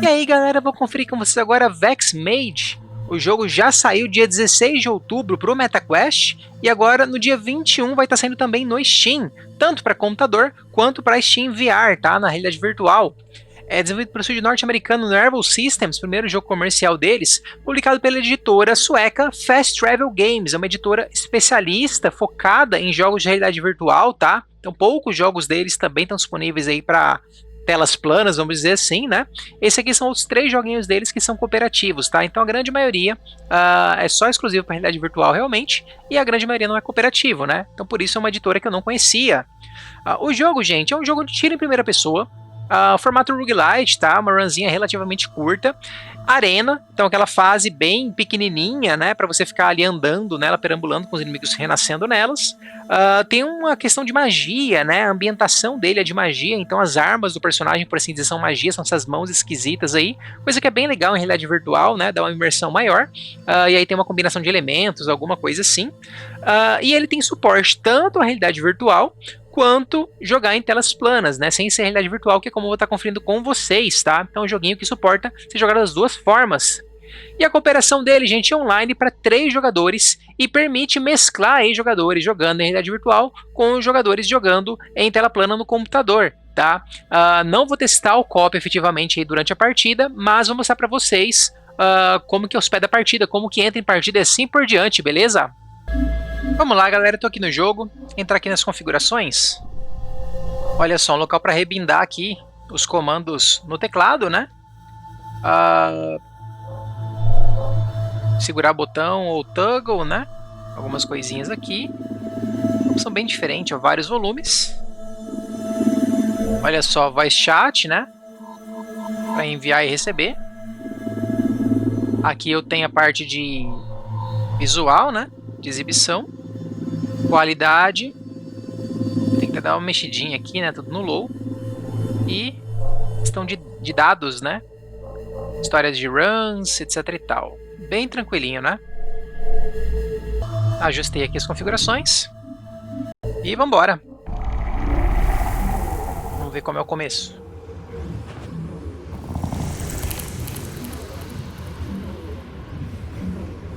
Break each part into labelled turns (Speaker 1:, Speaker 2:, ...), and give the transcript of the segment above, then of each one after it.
Speaker 1: E aí galera, vou conferir com vocês agora Vex Mage. O jogo já saiu dia 16 de outubro para o MetaQuest e agora no dia 21 vai estar saindo também no Steam, tanto para computador quanto para Steam VR, tá? Na realidade virtual. É desenvolvido pelo estúdio norte-americano Nerval Systems, primeiro jogo comercial deles, publicado pela editora sueca Fast Travel Games, é uma editora especialista focada em jogos de realidade virtual, tá? Então poucos jogos deles também estão disponíveis aí para telas planas, vamos dizer assim, né? Esse aqui são os 3 joguinhos deles que são cooperativos, tá? Então a grande maioria é só exclusivo para realidade virtual realmente, e a grande maioria não é cooperativo, né? Então por isso é uma editora que eu não conhecia. O jogo, gente, é um jogo de tiro em primeira pessoa, formato roguelite, tá? Uma runzinha relativamente curta. Arena, então aquela fase bem pequenininha, né? Para você ficar ali andando nela, perambulando com os inimigos renascendo nelas. Tem uma questão de magia, né? A ambientação dele é de magia, então as armas do personagem, por assim dizer, são magia, são essas mãos esquisitas aí. Coisa que é bem legal em realidade virtual, né? Dá uma imersão maior. E aí tem uma combinação de elementos, alguma coisa assim. E ele tem suporte tanto à realidade virtual quanto jogar em telas planas, né, sem ser realidade virtual, que é como eu vou estar conferindo com vocês, tá? Então é um joguinho que suporta ser jogado das duas formas. E a cooperação dele, gente, é online para 3 jogadores e permite mesclar aí jogadores jogando em realidade virtual com jogadores jogando em tela plana no computador, tá? Não vou testar o co-op efetivamente aí durante a partida, mas vou mostrar para vocês como que é os pés da partida, como que entra em partida e assim por diante, beleza? Vamos lá, galera, tô aqui no jogo, entrar aqui nas configurações. Olha só, um local para rebindar aqui os comandos no teclado, né? Segurar botão ou toggle, né? Algumas coisinhas aqui. São bem diferentes, ó, vários volumes. Olha só, voice chat, né? Para enviar e receber. Aqui eu tenho a parte de visual, né? De exibição. Qualidade. Tem que dar uma mexidinha aqui, né? Tudo no low. E questão de dados, né? Histórias de runs, etc e tal. Bem tranquilinho, né? Ajustei aqui as configurações. E vambora. Vamos ver como é o começo.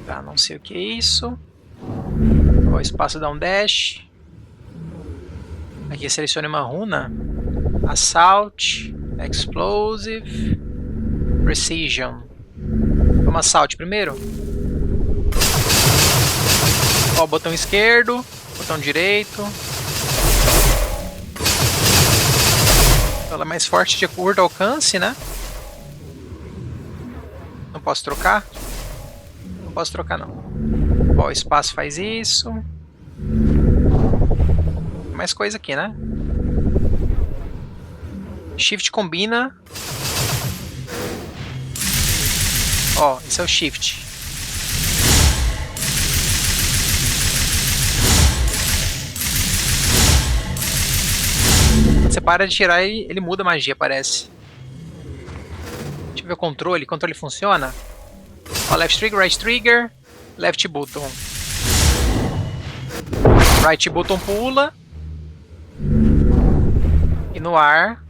Speaker 1: Tá, não sei o que é isso. O espaço dá um dash. Aqui selecione uma runa. Assault, Explosive, Precision. Vamos Assault primeiro. Ó, botão esquerdo, botão direito. Ela é mais forte de curto alcance, né? Não posso trocar? Não posso trocar não. Ó, o espaço faz isso. Mais coisa aqui, né? Shift combina. Ó, esse é o Shift. Quando você para de tirar, ele muda a magia, parece. Deixa eu ver o controle. O controle funciona? Ó, left trigger, right trigger, left button. Right button pula. E no ar,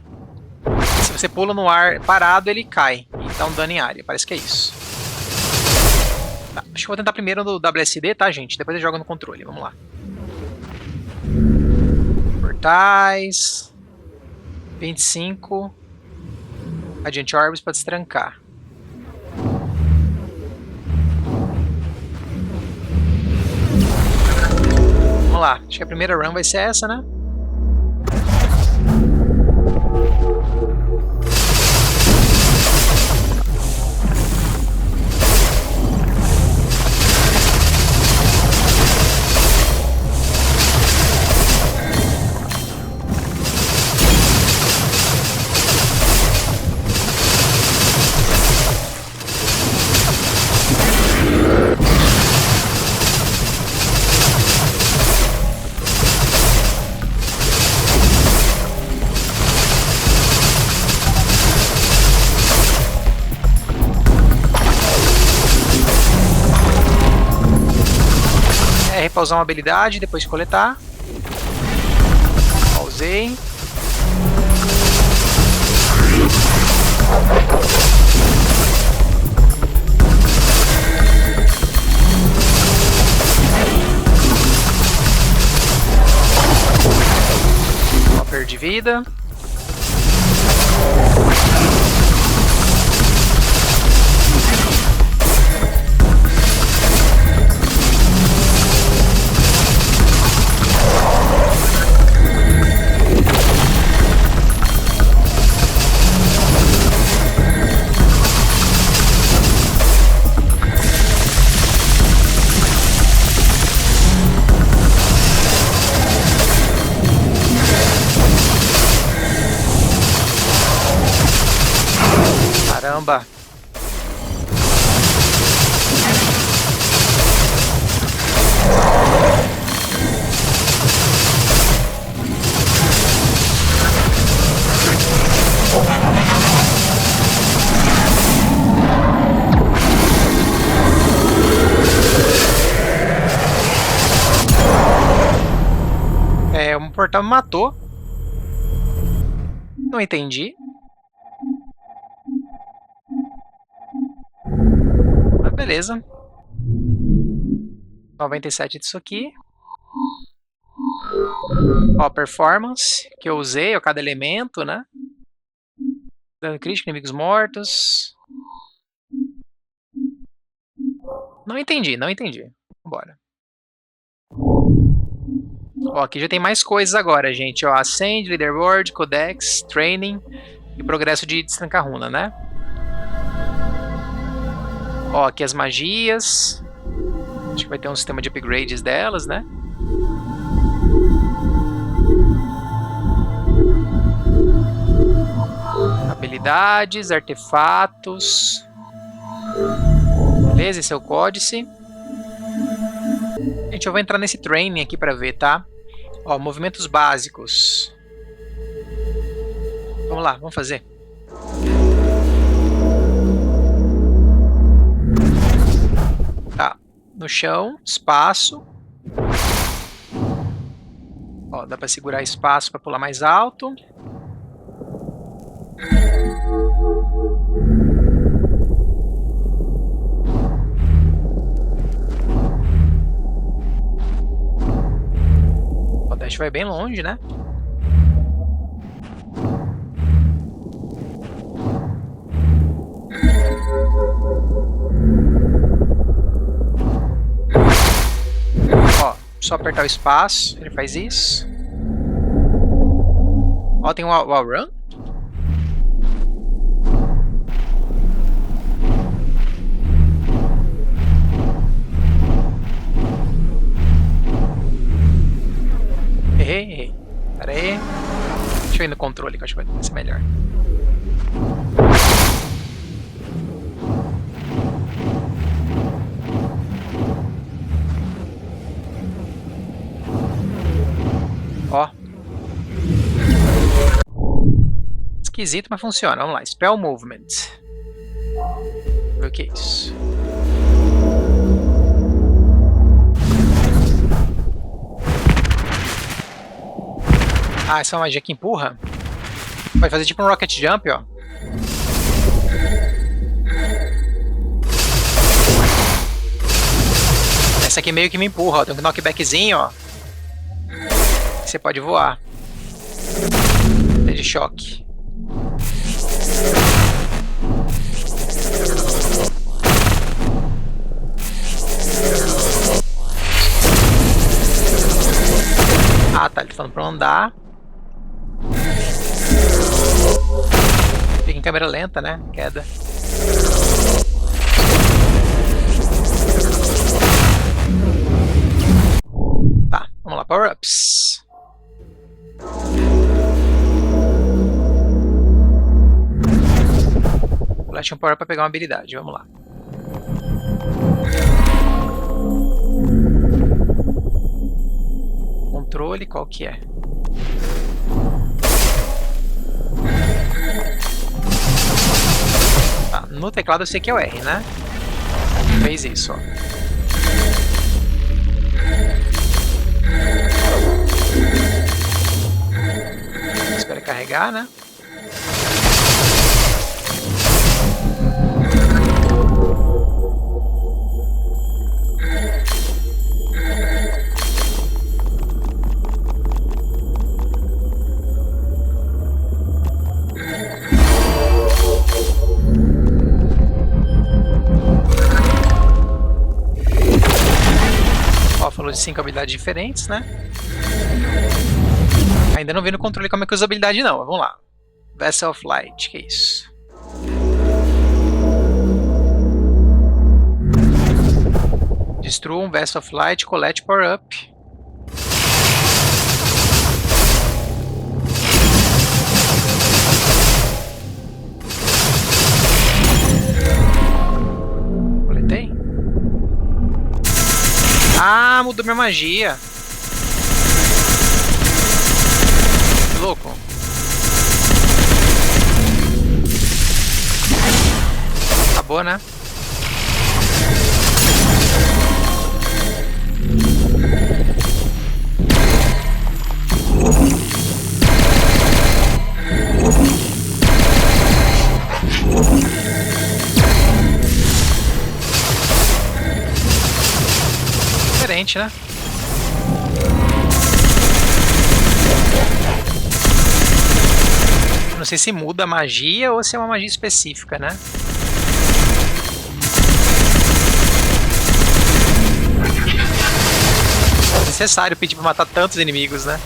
Speaker 1: se você pula no ar parado, ele cai e dá um dano em área. Parece que é isso. Tá, acho que vou tentar primeiro no WSD, tá, gente? Depois eu jogo no controle. Vamos lá. Portais. 25. Radiant Orbs para destrancar. Vamos lá. Acho que a primeira run vai ser essa, né? Pausar uma habilidade, depois de coletar. Pausei. vida. Caramba! O portal me matou. Não entendi. Mas beleza. 97 disso aqui. Ó, performance que eu usei, ó, cada elemento, né? Dano crítico, inimigos mortos. Não entendi, não entendi. Vambora. Ó, aqui já tem mais coisas agora, gente. Ó, Ascend, Leaderboard, Codex, Training e progresso de destrancar runa, né? Ó, aqui as magias. Acho que vai ter um sistema de upgrades delas, né? Habilidades, artefatos. Beleza, esse é o códice. Gente, eu vou entrar nesse training aqui pra ver, tá? Ó, movimentos básicos. Vamos lá, vamos fazer. Tá, no chão, espaço. Ó, dá pra segurar espaço pra pular mais alto. O dash vai bem longe, né? Ó, só apertar o espaço, ele faz isso. Ó, tem um wall run. Errei. Pera aí. Deixa eu ir no controle que eu acho que vai ser melhor. Ó. Esquisito, mas funciona. Vamos lá. Spell Movement. Vamos ver o que é isso. Ah, essa é uma magia que empurra. Vai fazer tipo um Rocket Jump, ó. Essa aqui meio que me empurra, ó. Tem um knockbackzinho, ó. Você pode voar. É de choque. Ah, tá. Ele tá falando pra andar. Fica em câmera lenta, né? Queda. Tá, vamos lá. Power-ups. Flash um power-up pra pegar uma habilidade. Vamos lá. Controle, qual que é? Tá, no teclado eu sei que é o R, né? Fez isso, ó. Espera carregar, né? símbolos de 5 habilidades diferentes, né? Ainda não vi no controle como é que usa a habilidade não, mas vamos lá. Vessel of Light, que é isso? Destrua um Vessel of Light, colete Power Up. Coletei? Ah, mudou minha magia. Que louco. Acabou, né? Diferente, né? Não sei se muda a magia ou se é uma magia específica, né? É necessário pedir pra matar tantos inimigos, né?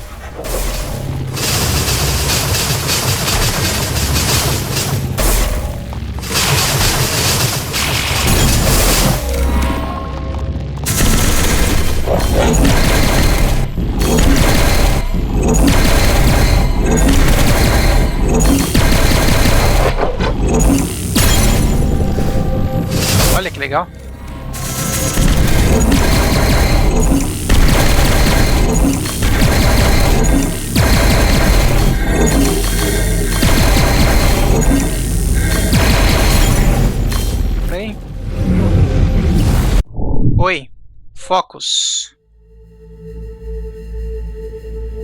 Speaker 1: Olha que legal. Bem. Oi, Focus.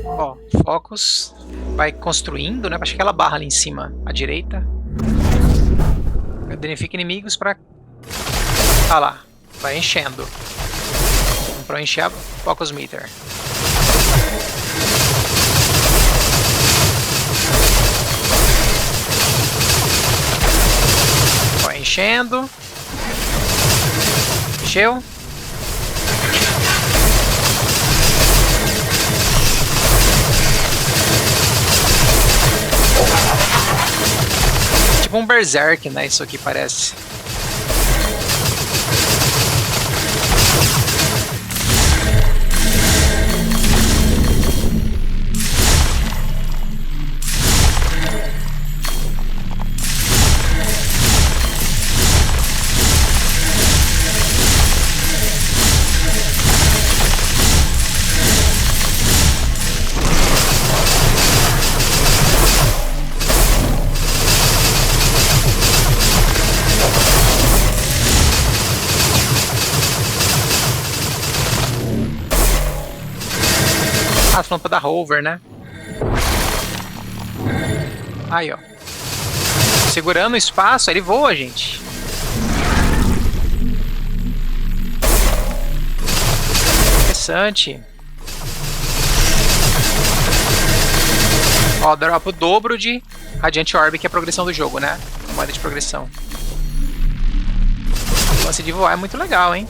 Speaker 1: Ó, Focus vai construindo, né? Acho que aquela barra ali em cima, à direita. Danifica inimigos para... Ah lá, vai enchendo. Vamos para encher a Focus Meter. Vai enchendo. Encheu. Tipo um Berserk, né? Isso aqui parece. As lâmpadas da Rover, né? Aí, ó. Segurando o espaço, ele voa, gente. Interessante. Ó, dropa o dobro de Radiant Orb, que é a progressão do jogo, né? A moeda de progressão. O lance de voar é muito legal, hein?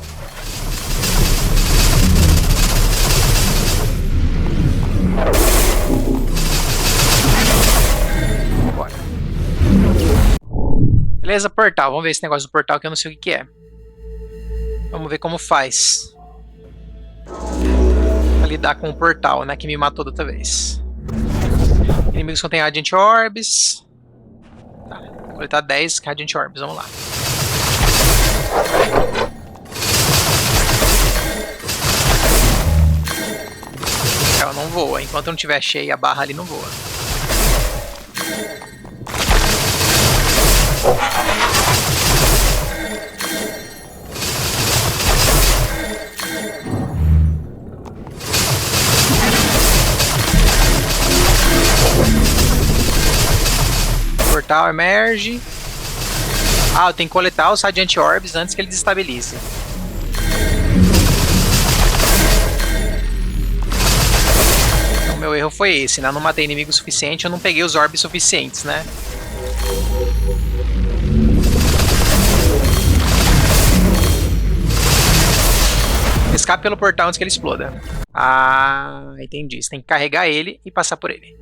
Speaker 1: Bora. Beleza, portal. Vamos ver esse negócio do portal que eu não sei o que é. Vamos ver como faz. Pra lidar com o portal, né? Que me matou da outra vez. Inimigos contêm Radiant Orbs. Tá, vou coletar 10 Radiant Orbs. Vamos lá. Ela não voa. Enquanto não tiver cheia a barra ali, não voa. Portal emerge. Ah, eu tenho que coletar os Radiant Orbs antes que ele desestabilize. Então, meu erro foi esse, né? Eu não matei inimigo suficiente, eu não peguei os orbes suficientes, né? Esse escape pelo portal antes que ele exploda. Ah, entendi. Você tem que carregar ele e passar por ele.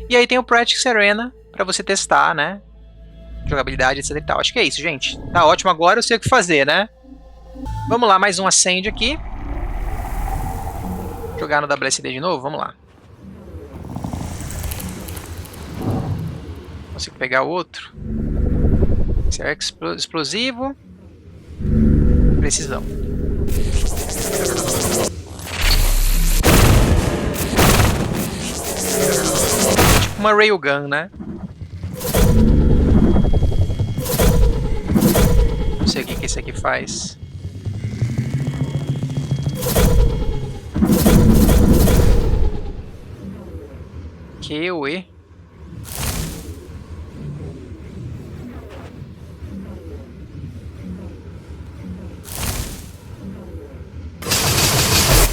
Speaker 1: E aí tem o Practice Arena pra você testar, né? Jogabilidade, etc e tal. Acho que é isso, gente. Tá ótimo agora, eu sei o que fazer, né? Vamos lá, mais um Ascend aqui. Jogar no WSD de novo? Vamos lá. Consigo pegar o outro. Esse é explosivo. Precisão. Tipo uma railgun, né? Não sei o que esse aqui faz. QE.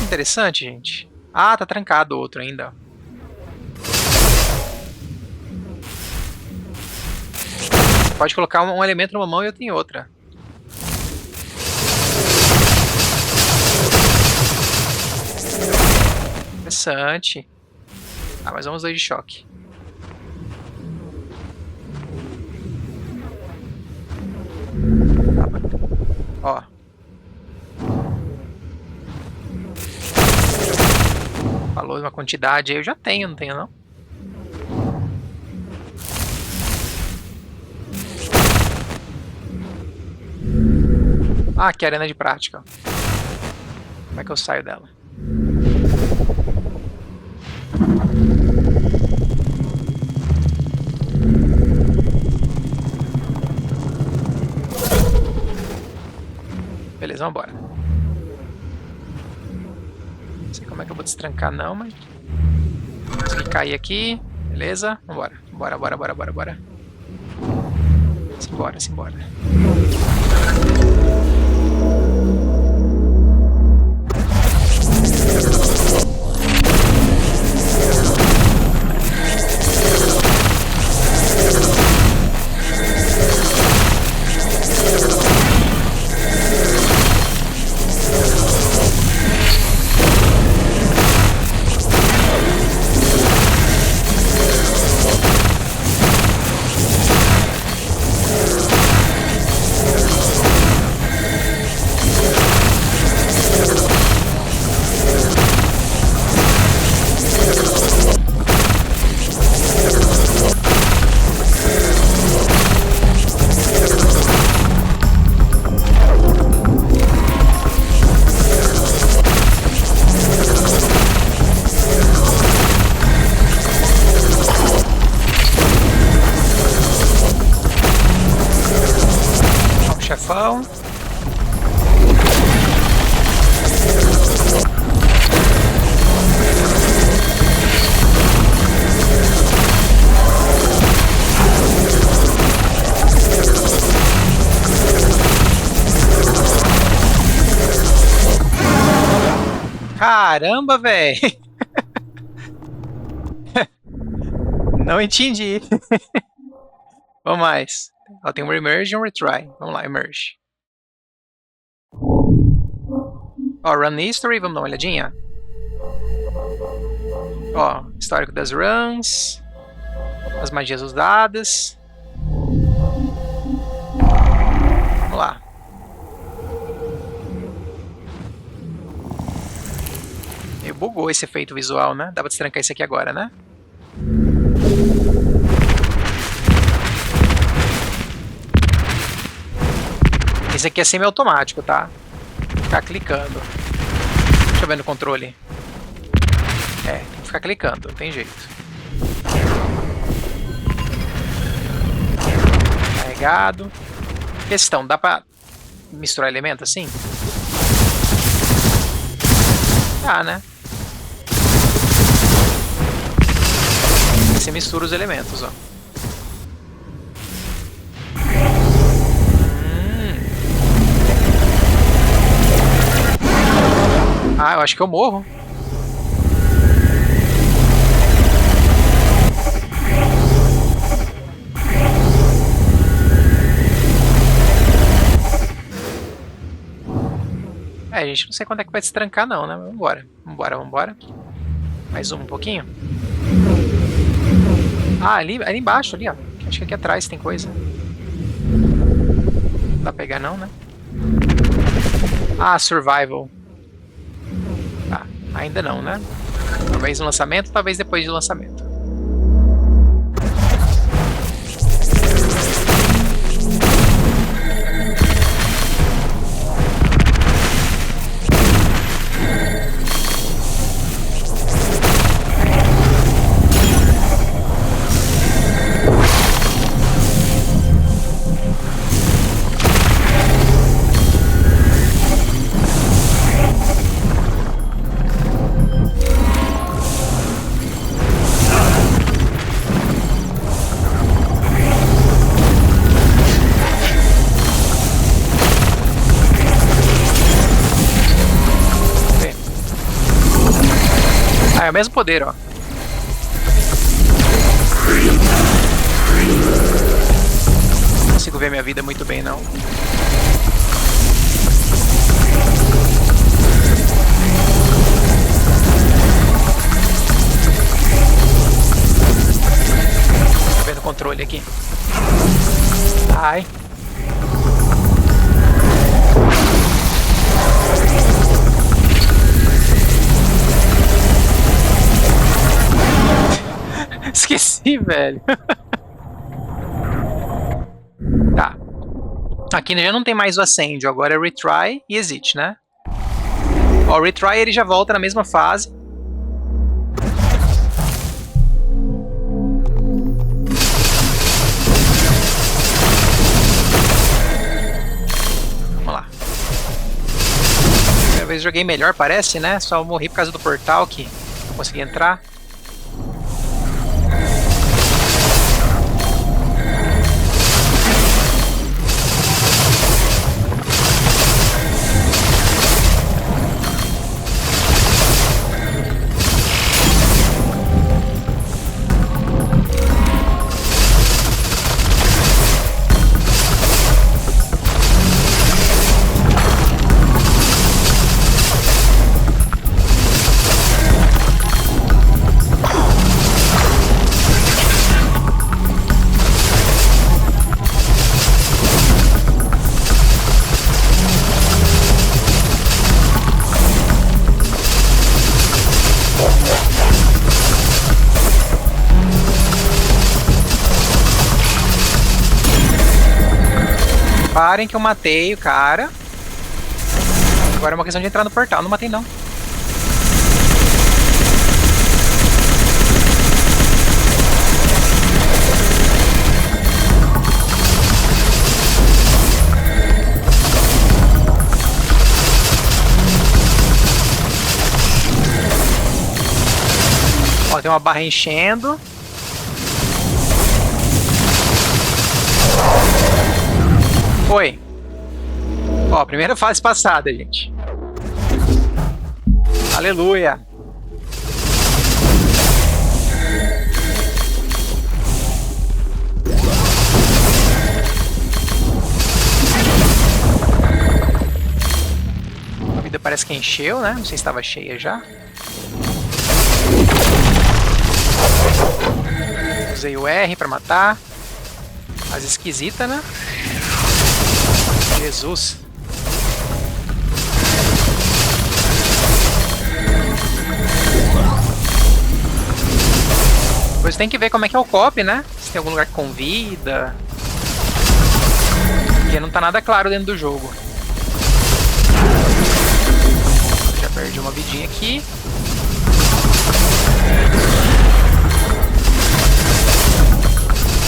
Speaker 1: Interessante, gente. Ah, tá trancado o outro ainda. Pode colocar um elemento numa mão e outro em outra. Interessante. Ah, mas vamos dois de choque. Ó. Falou uma quantidade aí, eu já tenho, não tenho não? Ah, aqui é a arena de prática. Como é que eu saio dela? Beleza, vambora. Não sei como é que eu vou destrancar não, mas... Consegui cair aqui. Beleza, vambora. Bora. Simbora. Chefão. Caramba, velho. Não entendi. Vamos mais. Ó, tem um Emerge e um Retry. Vamos lá, Emerge. Ó, Run History, vamos dar uma olhadinha. Ó, histórico das runs. As magias usadas. Vamos lá. Meio bugou esse efeito visual, né? Dá pra destrancar isso aqui agora, né? Esse aqui é semi-automático, tá? Ficar clicando. Deixa eu ver no controle. É, tem que ficar clicando, não tem jeito. Carregado. Questão, dá pra misturar elemento assim? Dá, né? Você mistura os elementos, ó. Ah, eu acho que eu morro. É, a gente não sei quando é que vai se trancar não, né? Vambora, vambora, vambora. Mais um pouquinho. Ah, ali embaixo, ali, ó. Acho que aqui atrás tem coisa. Não dá pra pegar não, né? Ah, survival. Tá, ainda não, né? Talvez no lançamento, talvez depois do lançamento. Ah, é o mesmo poder, ó. Não consigo ver minha vida muito bem, não. Tô vendo o controle aqui. Ai. Esqueci, velho. Tá. Aqui já não tem mais o Ascend, agora é Retry e Exit, né? Ó, o Retry ele já volta na mesma fase. Vamos lá. Primeira vez joguei melhor, parece, né? Só morri por causa do portal que não consegui entrar. Parem que eu matei o cara. Agora é uma questão de entrar no portal. Não matei, não. Ó, tem uma barra enchendo. Foi. Ó, primeira fase passada, gente. Aleluia. A vida parece que encheu, né? Não sei se estava cheia já. Usei o R pra matar. Mas esquisita, né? Jesus. Depois tem que ver como é que é o copy, né? Se tem algum lugar que convida. Porque não tá nada claro dentro do jogo. Já perdi uma vidinha aqui.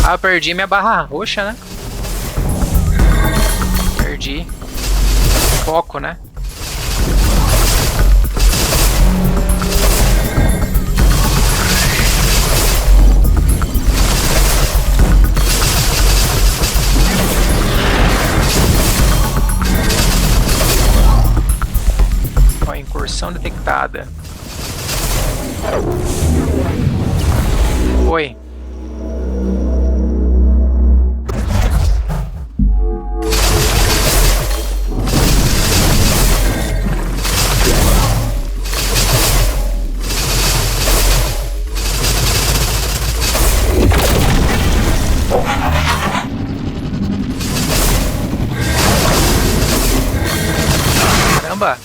Speaker 1: Ah, eu perdi minha barra roxa, né? Perdi. Foco, né? Ó, incursão detectada. Oi. Caramba!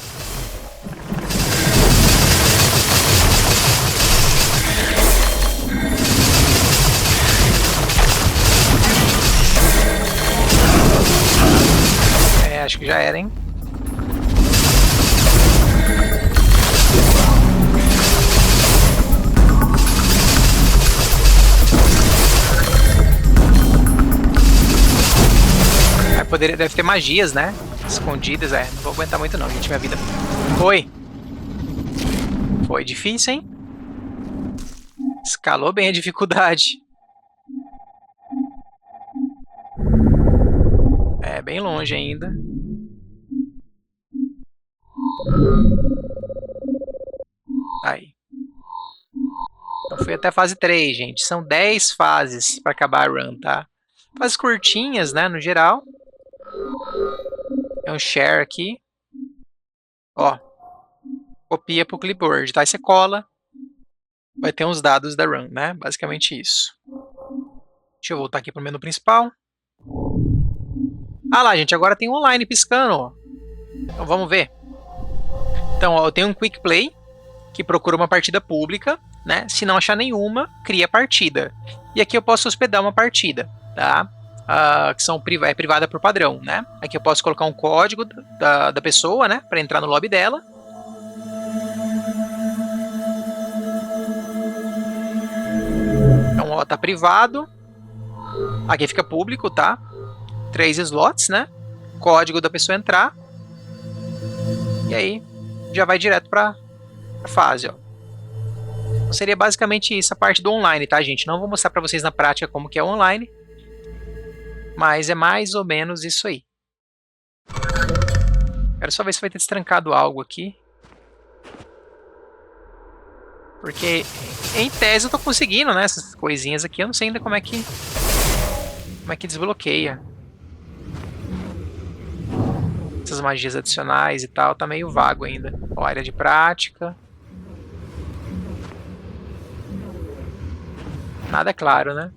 Speaker 1: É, acho que já era, hein? Deve ter magias, né? Escondidas, não vou aguentar muito não, gente, minha vida. Foi! Foi difícil, hein? Escalou bem a dificuldade. É, bem longe ainda. Aí. Então fui até a fase 3, gente. São 10 fases para acabar a run, tá? Fases curtinhas, né, no geral. É um share aqui. Ó. Copia pro clipboard, tá? Aí você cola. Vai ter uns dados da run, né? Basicamente isso. Deixa eu voltar aqui pro menu principal. Ah lá, gente, agora tem online piscando, ó. Então vamos ver. Então, ó, eu tenho um Quick Play, que procura uma partida pública, né? Se não achar nenhuma, cria partida. E aqui eu posso hospedar uma partida, tá? Que é privada por padrão, né? Aqui eu posso colocar um código da pessoa, né? Para entrar no lobby dela. Então, ó, tá privado. Aqui fica público, tá? 3 slots, né? Código da pessoa entrar. E aí, já vai direto pra fase, ó. Então, seria basicamente isso a parte do online, tá, gente? Não vou mostrar pra vocês na prática como que é online. Mas é mais ou menos isso aí. Quero só ver se vai ter destrancado algo aqui. Porque, em tese, eu tô conseguindo, né? Essas coisinhas aqui. Eu não sei ainda como é que desbloqueia. Essas magias adicionais e tal. Tá meio vago ainda. Ó, área de prática. Nada claro, né?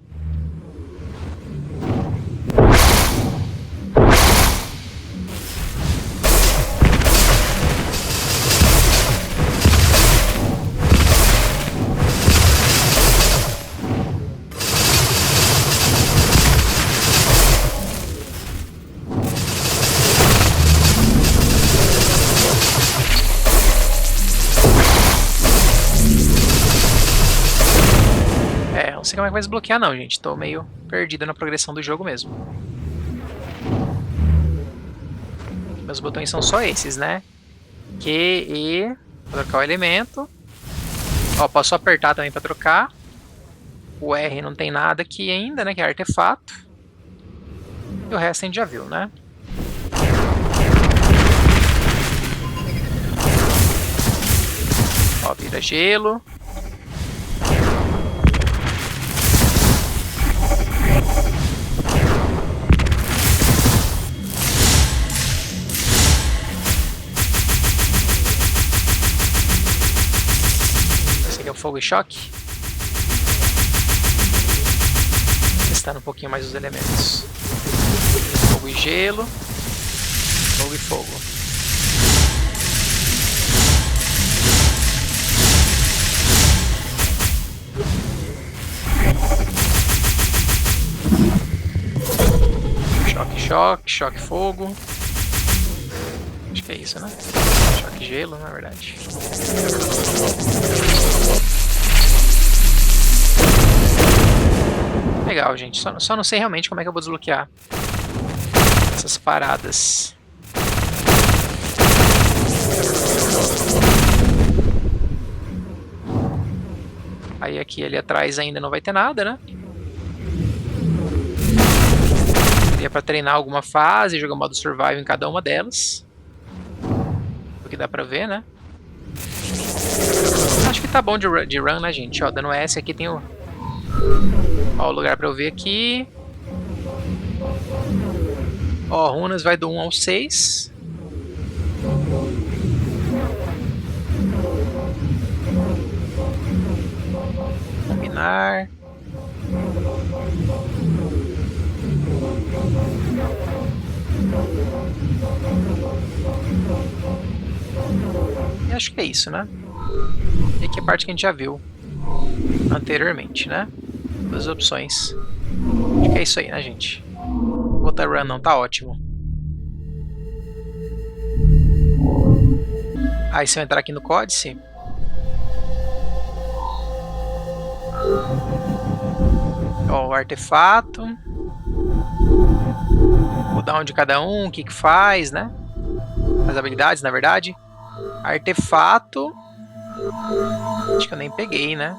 Speaker 1: Não sei como é que vai desbloquear não, gente. Tô meio perdido na progressão do jogo mesmo. Meus botões são só esses, né? Q, E, pra trocar o elemento. Ó, posso apertar também pra trocar. O R não tem nada aqui ainda, né? Que é artefato. E o resto a gente já viu, né? Ó, vira gelo. Fogo e choque. Testando um pouquinho mais os elementos. Fogo e gelo. Fogo e fogo. Choque, choque, choque, fogo. Acho que é isso, né? Choque, gelo, na verdade. Legal, gente. Só não sei realmente como é que eu vou desbloquear essas paradas. Aí aqui ali atrás ainda não vai ter nada, né? Seria pra treinar alguma fase, jogar modo survival em cada uma delas. O que dá pra ver, né? Acho que tá bom de run, né, gente? Ó, dando S aqui tem o... Ó, o lugar pra eu ver aqui. Ó, runas vai do 1 ao 6. Combinar. Acho que é isso, né? E aqui é a parte que a gente já viu anteriormente, né? Duas opções. Acho que é isso aí, né, gente? Outra run não, tá ótimo. Aí se eu entrar aqui no códice... Ó, o artefato. O down de cada um, o que que faz, né? As habilidades, na verdade. Artefato. Acho que eu nem peguei, né?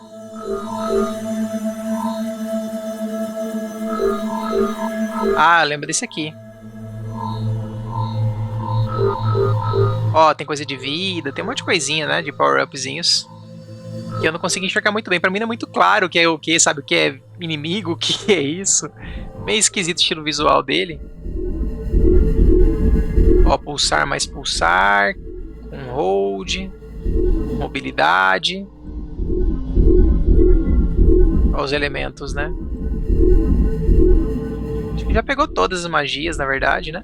Speaker 1: Ah, lembra desse aqui. Ó, tem coisa de vida, tem um monte de coisinha, né? De power-upzinhos. Que eu não consigo enxergar muito bem. Pra mim não é muito claro o que é o que, sabe? O que é inimigo, o que é isso. Meio esquisito o estilo visual dele. Ó, pulsar mais pulsar. Com hold. Mobilidade. Ó, os elementos, né? Acho que já pegou todas as magias, na verdade, né?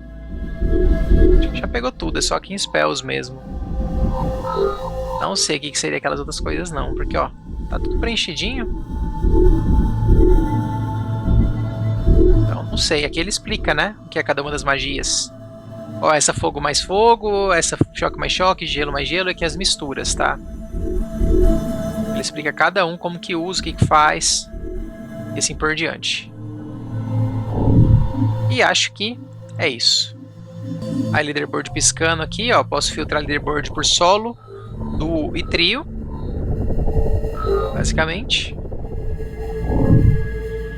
Speaker 1: Acho que já pegou tudo, é só aqui em Spells mesmo. Não sei o que seria aquelas outras coisas não, porque ó, tá tudo preenchidinho. Então não sei, aqui ele explica, né, o que é cada uma das magias. Ó, essa fogo mais fogo, essa choque mais choque, gelo mais gelo, e aqui as misturas, tá? Ele explica cada um como que usa, o que que faz, e assim por diante. E acho que é isso. A leaderboard piscando aqui, ó, posso filtrar a leaderboard por solo, duo e trio, basicamente.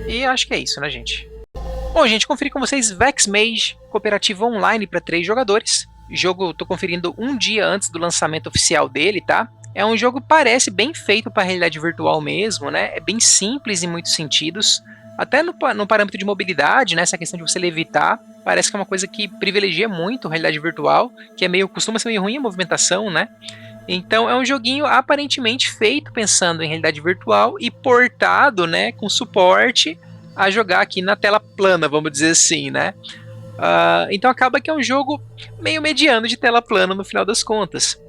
Speaker 1: E acho que é isso, né, gente? Bom, gente, conferi com vocês Vex Mage, cooperativo online para 3 jogadores. Jogo, tô conferindo um dia antes do lançamento oficial dele, tá? É um jogo que parece bem feito para realidade virtual mesmo, né? É bem simples em muitos sentidos. Até no parâmetro de mobilidade, né? Essa questão de você levitar, parece que é uma coisa que privilegia muito a realidade virtual, que é costuma ser meio ruim a movimentação, né? Então é um joguinho aparentemente feito pensando em realidade virtual e portado, né, com suporte a jogar aqui na tela plana, vamos dizer assim, né? Então acaba que é um jogo meio mediano de tela plana no final das contas.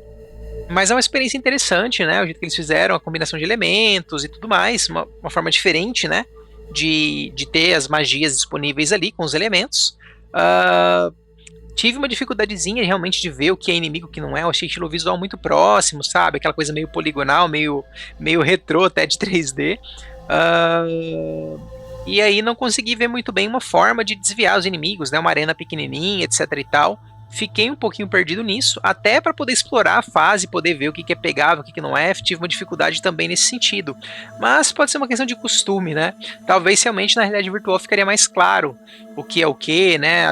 Speaker 1: Mas é uma experiência interessante, né? O jeito que eles fizeram, a combinação de elementos e tudo mais, uma forma diferente, né? De ter as magias disponíveis ali com os elementos. Tive uma dificuldadezinha realmente de ver o que é inimigo e o que não é. Eu achei o estilo visual muito próximo, sabe? Aquela coisa meio poligonal, meio retrô até de 3D. E aí não consegui ver muito bem uma forma de desviar os inimigos, né? Uma arena pequenininha, etc e tal. Fiquei um pouquinho perdido nisso, até para poder explorar a fase, poder ver o que é pegável, o que não é. Tive uma dificuldade também nesse sentido. Mas pode ser uma questão de costume, né? Talvez realmente na realidade virtual ficaria mais claro o que é o que, né?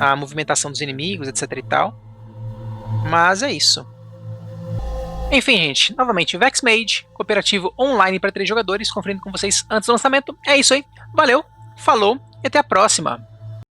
Speaker 1: A movimentação dos inimigos, etc e tal. Mas é isso. Enfim, gente, novamente, Vex Mage, cooperativo online para 3 jogadores, conferindo com vocês antes do lançamento. É isso aí, valeu, falou e até a próxima!